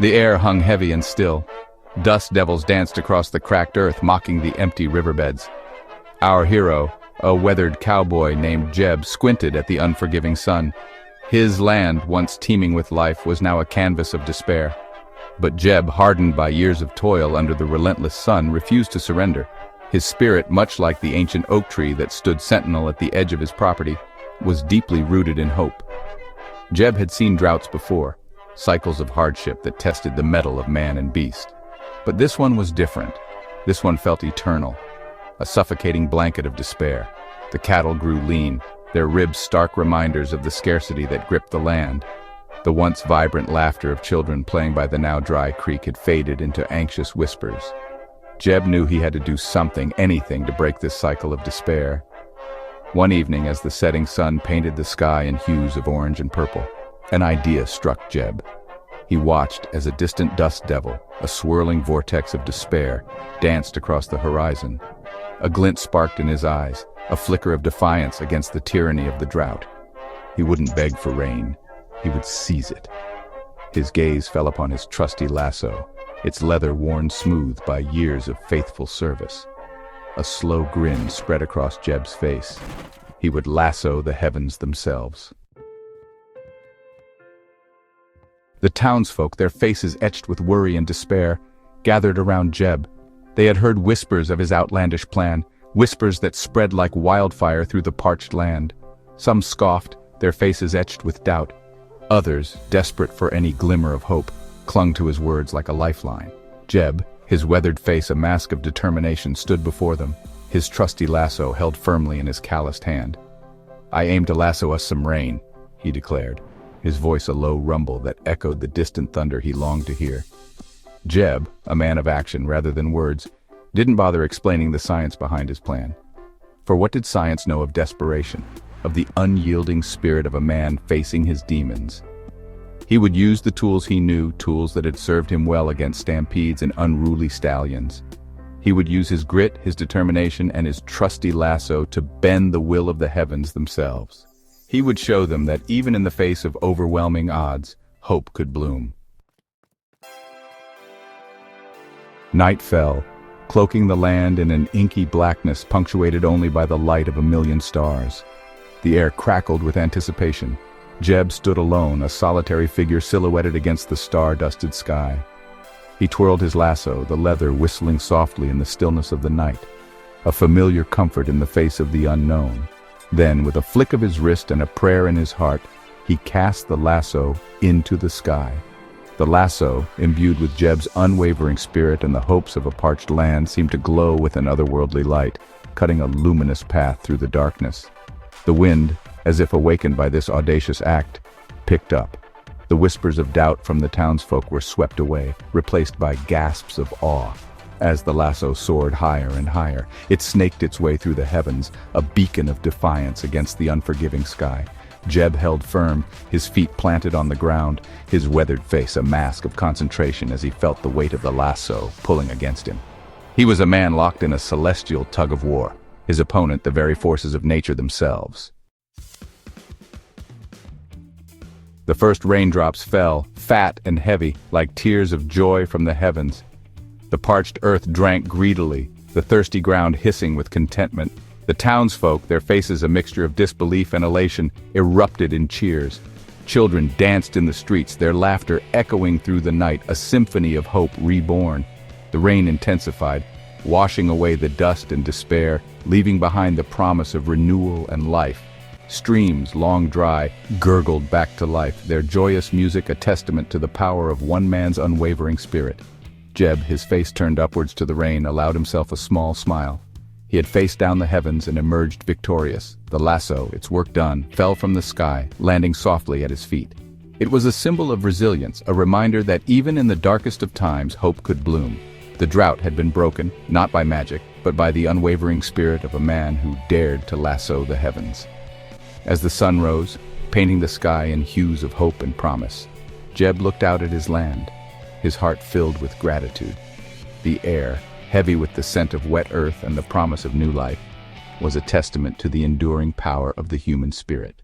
The air hung heavy and still. Dust devils danced across the cracked earth, mocking the empty riverbeds. Our hero, a weathered cowboy named Jeb, squinted at the unforgiving sun. His land, once teeming with life, was now a canvas of despair. But Jeb, hardened by years of toil under the relentless sun, refused to surrender. His spirit, much like the ancient oak tree that stood sentinel at the edge of his property, was deeply rooted in hope. Jeb had seen droughts before, cycles of hardship that tested the mettle of man and beast. But this one was different. This one felt eternal, a suffocating blanket of despair. The cattle grew lean, their ribs stark reminders of the scarcity that gripped the land. The once vibrant laughter of children playing by the now dry creek had faded into anxious whispers. Jeb knew he had to do something, anything, to break this cycle of despair. One evening, as the setting sun painted the sky in hues of orange and purple, an idea struck Jeb. He watched as a distant dust devil, a swirling vortex of despair, danced across the horizon. A glint sparked in his eyes, a flicker of defiance against the tyranny of the drought. He wouldn't beg for rain. He would seize it. His gaze fell upon his trusty lasso, its leather worn smooth by years of faithful service. A slow grin spread across Jeb's face. He would lasso the heavens themselves. The townsfolk, their faces etched with worry and despair, gathered around Jeb. They had heard whispers of his outlandish plan, whispers that spread like wildfire through the parched land. Some scoffed, their faces etched with doubt. Others, desperate for any glimmer of hope, clung to his words like a lifeline. Jeb, his weathered face a mask of determination, stood before them, his trusty lasso held firmly in his calloused hand. "I aim to lasso us some rain," he declared, his voice a low rumble that echoed the distant thunder he longed to hear. Jeb, a man of action rather than words, didn't bother explaining the science behind his plan. For what did science know of desperation, of the unyielding spirit of a man facing his demons? He would use the tools he knew, tools that had served him well against stampedes and unruly stallions. He would use his grit, his determination, and his trusty lasso to bend the will of the heavens themselves. He would show them that even in the face of overwhelming odds, hope could bloom. Night fell, cloaking the land in an inky blackness punctuated only by the light of a million stars. The air crackled with anticipation. Jeb stood alone, a solitary figure silhouetted against the star-dusted sky. He twirled his lasso, the leather whistling softly in the stillness of the night, a familiar comfort in the face of the unknown. Then, with a flick of his wrist and a prayer in his heart, he cast the lasso into the sky. The lasso, imbued with Jeb's unwavering spirit and the hopes of a parched land, seemed to glow with an otherworldly light, cutting a luminous path through the darkness. The wind, as if awakened by this audacious act, picked up. The whispers of doubt from the townsfolk were swept away, replaced by gasps of awe. As the lasso soared higher and higher, it snaked its way through the heavens, a beacon of defiance against the unforgiving sky. Jeb held firm, his feet planted on the ground, his weathered face a mask of concentration as he felt the weight of the lasso pulling against him. He was a man locked in a celestial tug-of-war, his opponent the very forces of nature themselves. The first raindrops fell, fat and heavy, like tears of joy from the heavens. The parched earth drank greedily, the thirsty ground hissing with contentment. The townsfolk, their faces a mixture of disbelief and elation, erupted in cheers. Children danced in the streets, their laughter echoing through the night, a symphony of hope reborn. The rain intensified, washing away the dust and despair, leaving behind the promise of renewal and life. Streams, long dry, gurgled back to life, their joyous music a testament to the power of one man's unwavering spirit. Jeb, his face turned upwards to the rain, allowed himself a small smile. He had faced down the heavens and emerged victorious. The lasso, its work done, fell from the sky, landing softly at his feet. It was a symbol of resilience, a reminder that even in the darkest of times, hope could bloom. The drought had been broken, not by magic, but by the unwavering spirit of a man who dared to lasso the heavens. As the sun rose, painting the sky in hues of hope and promise, Jeb looked out at his land, his heart filled with gratitude. The air, heavy with the scent of wet earth and the promise of new life, was a testament to the enduring power of the human spirit.